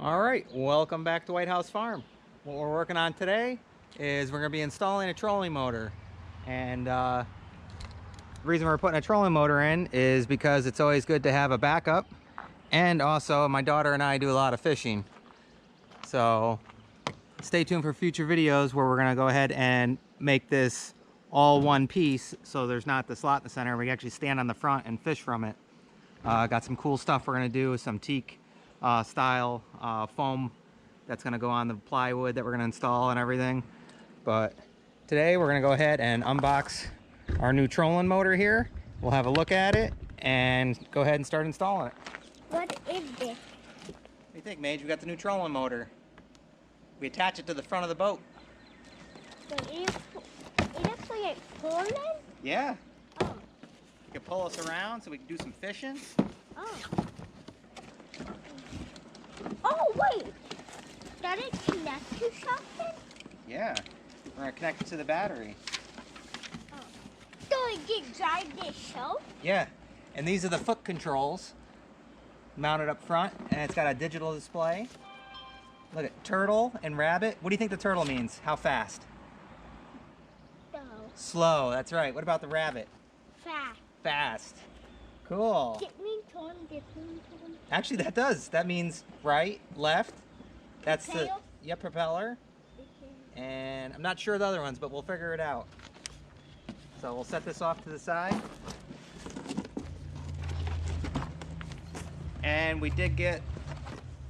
All right, welcome back to White House Farm. What we're working on today is we're going to be installing a trolling motor. And the reason we're putting a trolling motor in is because it's always good to have a backup. And also, my daughter and I do a lot of fishing. So stay tuned for future videos where we're going to go ahead and make this all one piece so there's not the slot in the center. We actually stand on the front and fish from it. Got some cool stuff we're going to do with some teak style foam that's going to go on the plywood that we're going to install and everything. But today we're going to go ahead and unbox our new trolling motor here. We'll have a look at it and go ahead and start installing it. What is this? What do you think, Mage? We got the new trolling motor. We attach it to the front of the boat. So it actually like pulling? Yeah. Oh. You can pull us around so we can do some fishing. Oh. Oh, wait. Does it connect to something? Yeah. We're going to connect it to the battery. Oh. So it can drive this show? Yeah. And these are the foot controls mounted up front, and it's got a digital display. Look at turtle and rabbit. What do you think the turtle means? How fast? Slow. Slow, that's right. What about the rabbit? Fast. Fast. Cool. It means turn, this means turn. Actually, that does. That means right, left. That's Tail? the propeller. And I'm not sure the other ones, but we'll figure it out. So we'll set this off to the side. And we did get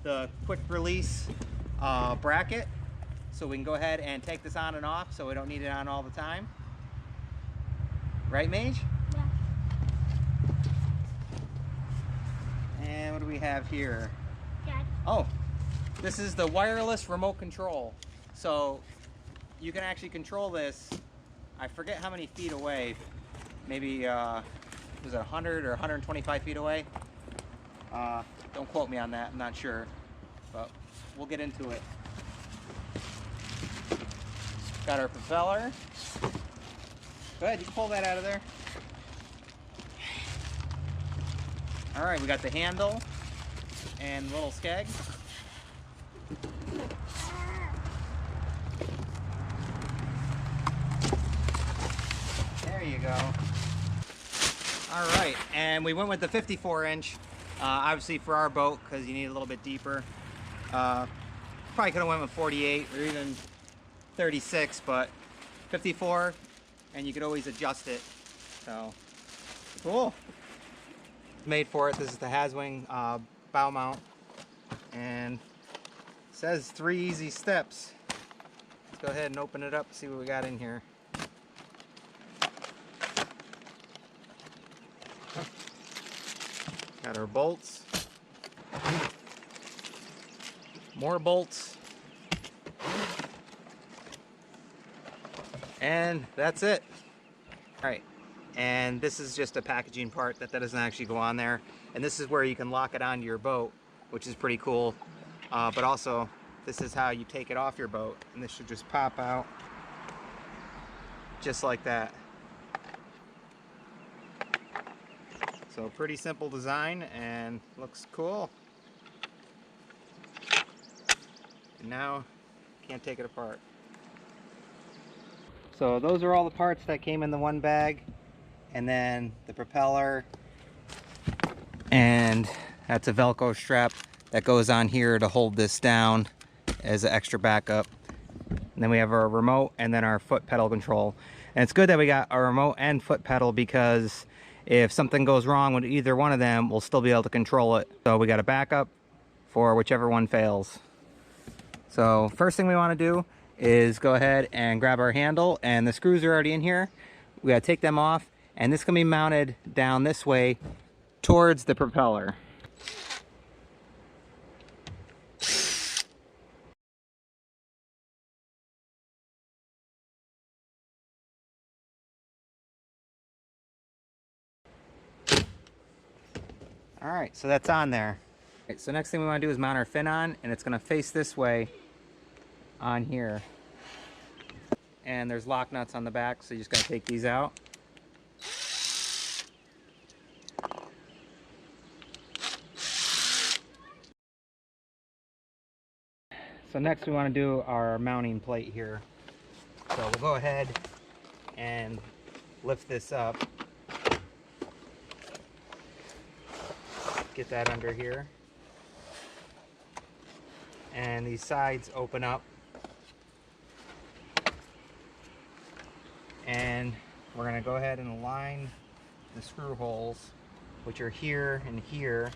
the quick release bracket, so we can go ahead and take this on and off so we don't need it on all the time. Right, Mage? Yeah. And what do we have here? Dad. Oh, this is the wireless remote control. So you can actually control this, I forget how many feet away, maybe was it 100 or 125 feet away? Don't quote me on that, I'm not sure, but we'll get into it. Got our propeller. Go ahead, you can pull that out of there. All right, we got the handle and the little skeg. There you go. All right, and we went with the 54-inch. Obviously for our boat, because you need a little bit deeper. Probably could have went with 48 or even 36, but 54, and you could always adjust it. So cool. Made for it. This is the Haswing bow mount, and it says 3 easy steps. Let's go ahead and open it up and see what we got in here. Got our bolts, more bolts, and that's it. All right, and this is just a packaging part that doesn't actually go on there, and this is where you can lock it onto your boat, which is pretty cool. But also, this is how you take it off your boat, and this should just pop out just like that. So pretty simple design and looks cool. And now can't take it apart. So those are all the parts that came in the one bag, and then the propeller, and that's a Velcro strap that goes on here to hold this down as an extra backup. And then we have our remote and then our foot pedal control. And it's good that we got our remote and foot pedal, because if something goes wrong with either one of them, we'll still be able to control it. So we got a backup for whichever one fails. So first thing we want to do is go ahead and grab our handle, and the screws are already in here. We got to take them off, and this can be mounted down this way towards the propeller. All right, so that's on there. All right, so next thing we want to do is mount our fin on, and it's going to face this way on here. And there's lock nuts on the back, so you just got to take these out. So next we want to do our mounting plate here. So we'll go ahead and lift this up. Get that under here. And these sides open up. And we're going to go ahead and align the screw holes, which are here and here.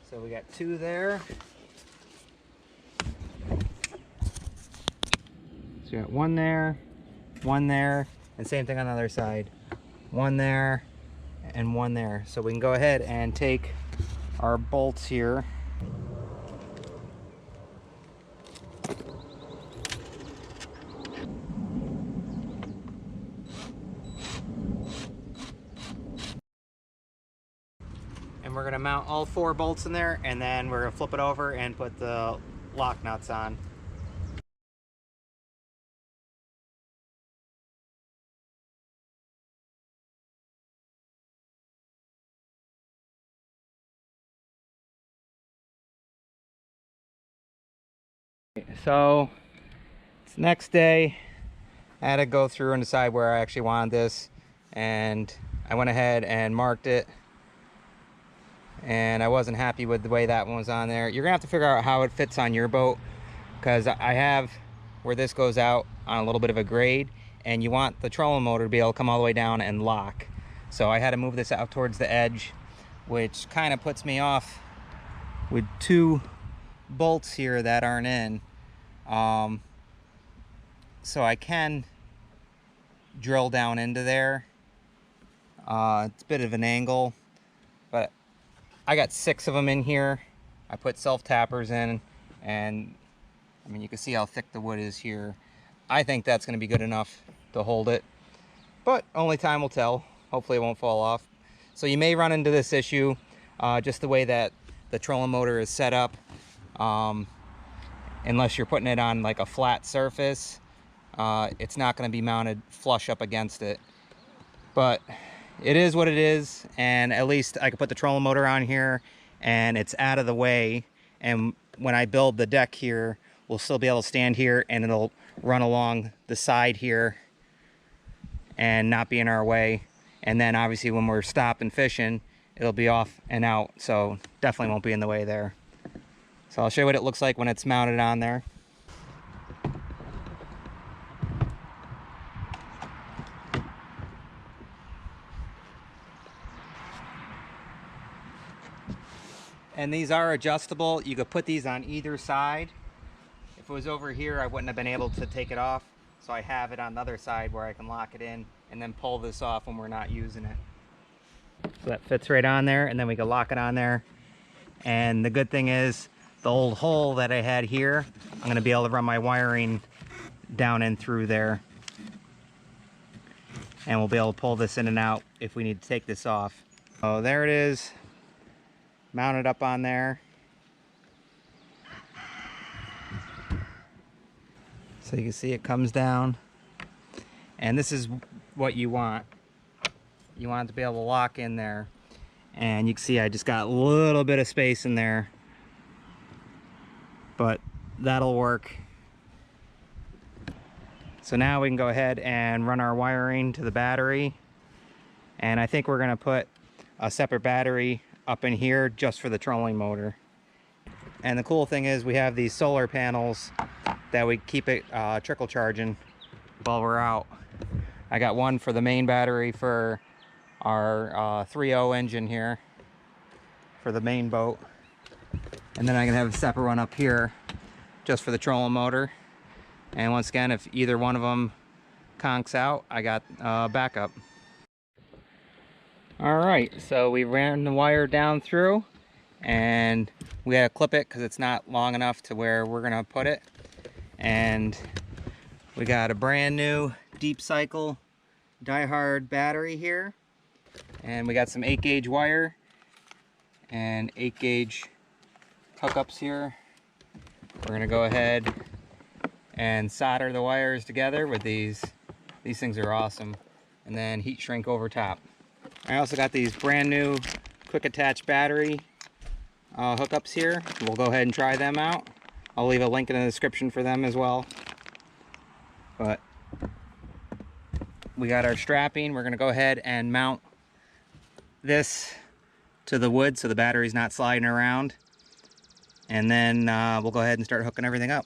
So we got 2 there. So we got 1 there, 1 there, and same thing on the other side. 1 there and 1 there. So we can go ahead and take our bolts here. And we're going to mount all 4 bolts in there, and then we're going to flip it over and put the lock nuts on. So it's next day. I had to go through and decide where I actually wanted this, and I went ahead and marked it, and I wasn't happy with the way that one was on there. You're gonna have to figure out how it fits on your boat, because I have where this goes out on a little bit of a grade, and you want the trolling motor to be able to come all the way down and lock. So I had to move this out towards the edge, which kind of puts me off with 2 bolts here that aren't in. So I can drill down into there. It's a bit of an angle, but I got 6 of them in here. I put self-tappers in, and I mean, you can see how thick the wood is here. I think that's going to be good enough to hold it, but only time will tell. Hopefully it won't fall off. So you may run into this issue, just the way that the trolling motor is set up. Unless you're putting it on like a flat surface, it's not going to be mounted flush up against it. But it is what it is, and at least I can put the trolling motor on here and it's out of the way, and when I build the deck here, we'll still be able to stand here and it'll run along the side here and not be in our way. And then obviously when we're stopping fishing, it'll be off and out, so definitely won't be in the way there. So I'll show you what it looks like when it's mounted on there. And these are adjustable. You could put these on either side. If it was over here, I wouldn't have been able to take it off. So I have it on the other side where I can lock it in and then pull this off when we're not using it. So that fits right on there, and then we can lock it on there. And the good thing is, the old hole that I had here, I'm going to be able to run my wiring down and through there. And we'll be able to pull this in and out if we need to take this off. Oh, there it is, mounted up on there. So you can see it comes down. And this is what you want. You want it to be able to lock in there. And you can see I just got a little bit of space in there, but that'll work. So now we can go ahead and run our wiring to the battery. And I think we're gonna put a separate battery up in here just for the trolling motor. And the cool thing is we have these solar panels that we keep it trickle charging while we're out. I got one for the main battery for our 3.0 engine here for the main boat. And then I can have a separate one up here just for the trolling motor. And once again, if either one of them conks out, I got backup. All right, so we ran the wire down through, and we had to clip it because it's not long enough to where we're gonna put it. And we got a brand new deep cycle die-hard battery here, and we got some 8-gauge wire and 8-gauge hookups here. We're gonna go ahead and solder the wires together with these. These things are awesome. And then heat shrink over top. I also got these brand new quick attach battery hookups here. We'll go ahead and try them out. I'll leave a link in the description for them as well. But we got our strapping. We're gonna go ahead and mount this to the wood so the battery's not sliding around. And then we'll go ahead and start hooking everything up.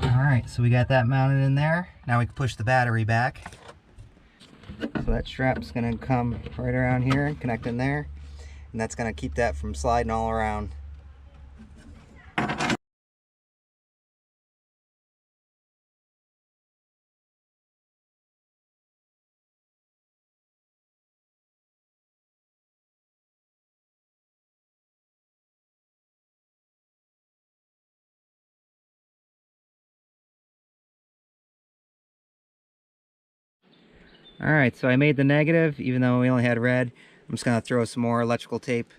Alright, so we got that mounted in there. Now we can push the battery back. So that strap's gonna come right around here and connect in there. And that's gonna keep that from sliding all around. Alright, so I made the negative, even though we only had red. I'm just going to throw some more electrical tape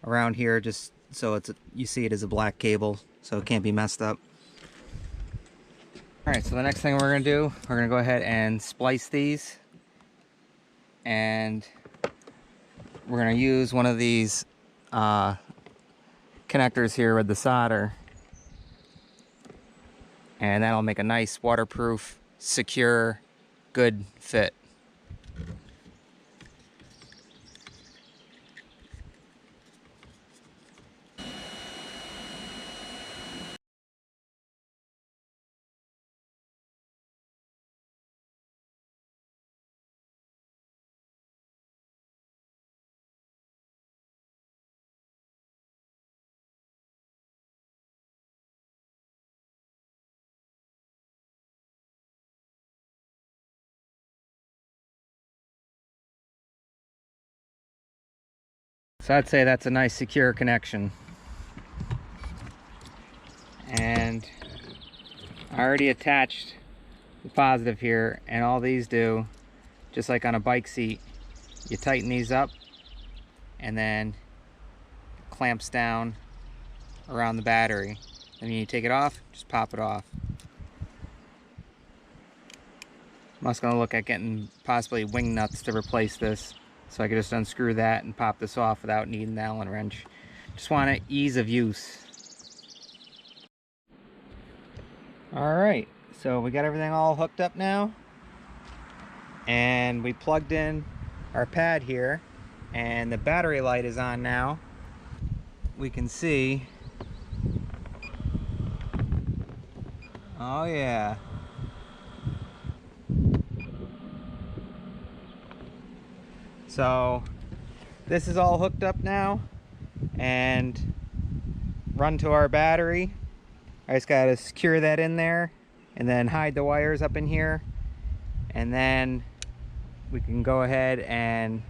around here just so you see it as a black cable, so it can't be messed up. Alright, so the next thing we're going to do, we're going to go ahead and splice these. And we're going to use one of these connectors here with the solder. And that'll make a nice waterproof, secure, good fit. So I'd say that's a nice secure connection. And I already attached the positive here, and all these do, just like on a bike seat, you tighten these up and then clamps down around the battery. And when you take it off, just pop it off. I'm also going to look at getting possibly wing nuts to replace this, so I can just unscrew that and pop this off without needing the Allen wrench. Just want it ease of use. Alright, so we got everything all hooked up now. And we plugged in our pad here. And the battery light is on now. We can see. Oh yeah. So this is all hooked up now and run to our battery. I just gotta secure that in there and then hide the wires up in here, and then we can go ahead and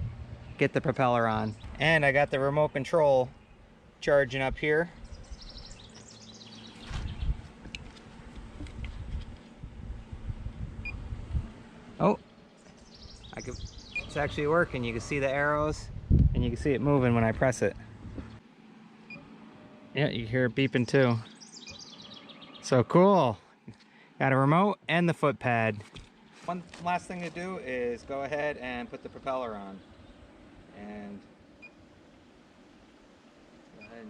get the propeller on. And I got the remote control charging up here. Oh, it's actually working. You can see the arrows and you can see it moving when I press it. Yeah, you hear it beeping too. So cool. Got a remote and the foot pad. One last thing to do is go ahead and put the propeller on. And go ahead.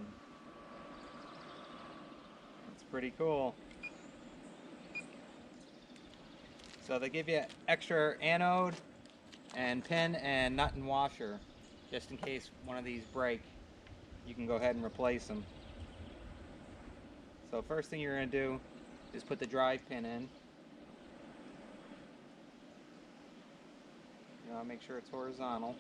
It's pretty cool. So they give you extra anode and pin and nut and washer, just in case one of these break. You can go ahead and replace them. So first thing you're going to do is put the drive pin in. You know, make sure it's horizontal.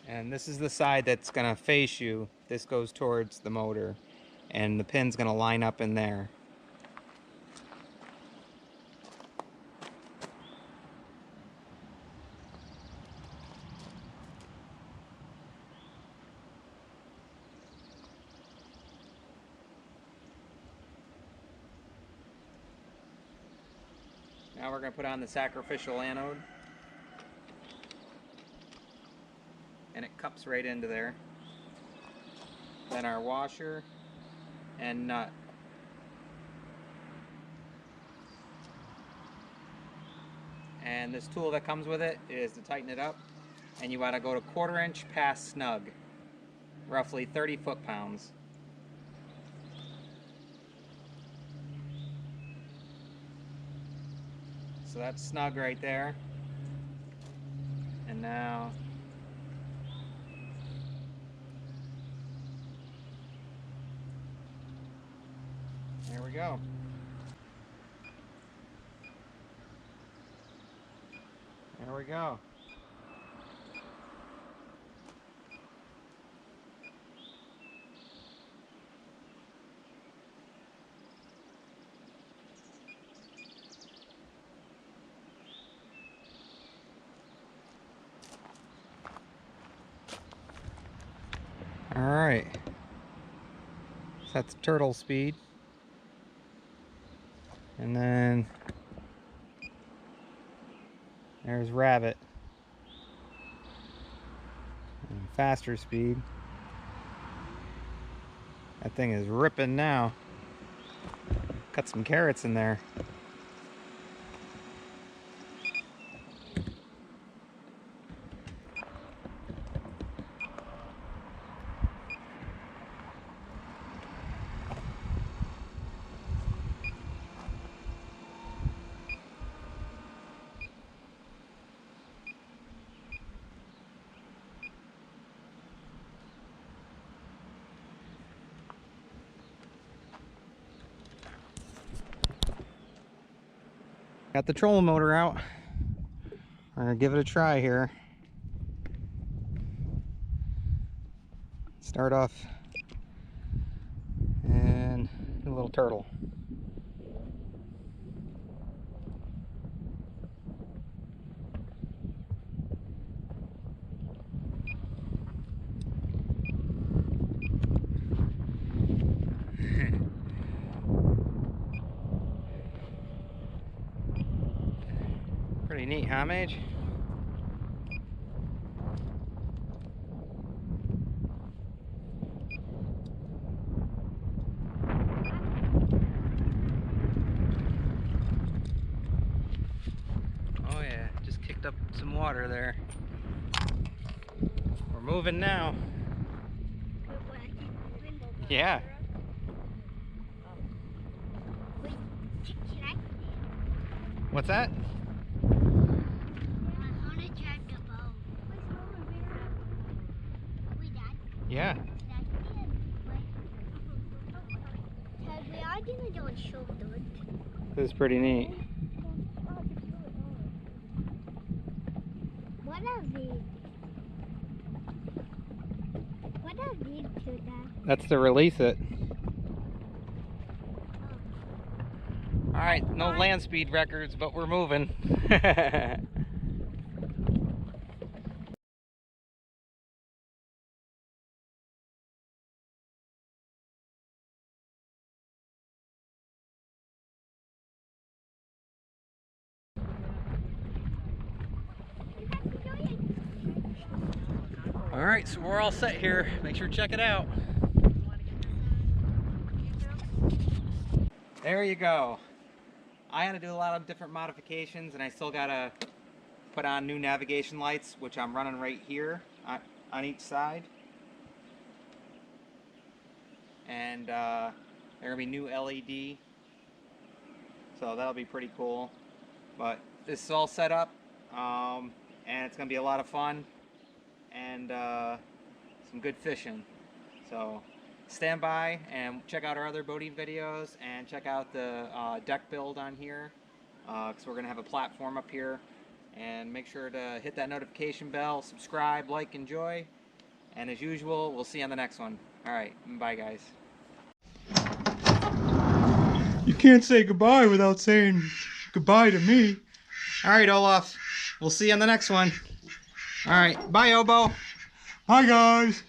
And this is the side that's going to face you. This goes towards the motor, and the pin's going to line up in there. Now we're going to put on the sacrificial anode. cups right into there. Then our washer and nut. And this tool that comes with it is to tighten it up, and you want to go to 1/4 inch past snug, roughly 30 foot-pounds. So that's snug right there. And now there we go. There we go. All right. So that's turtle speed. And then there's rabbit. And faster speed. That thing is ripping now. Cut some carrots in there. Got the trolling motor out. I'm gonna give it a try here. Start off and a little turtle. Pretty neat, huh, Mage? Oh yeah, just kicked up some water there. We're moving now. Yeah. What's that? Yeah. This is pretty neat. What are these? What are these two, Dad? That's to release it. Alright, no land speed records, but we're moving. Alright, so we're all set here. Make sure to check it out. There you go. I had to do a lot of different modifications, and I still gotta put on new navigation lights, which I'm running right here on each side. And they're gonna be new LED, so that'll be pretty cool. But this is all set up, and it's gonna be a lot of fun and some good fishing. So stand by and check out our other boating videos, and check out the deck build on here, because we're gonna have a platform up here. And make sure to hit that notification bell, subscribe, like, enjoy, and as usual, we'll see you on the next one. Alright, bye guys. You can't say goodbye without saying goodbye to me. Alright, Olaf, we'll see you on the next one. Alright, bye, Obo. Hi, guys.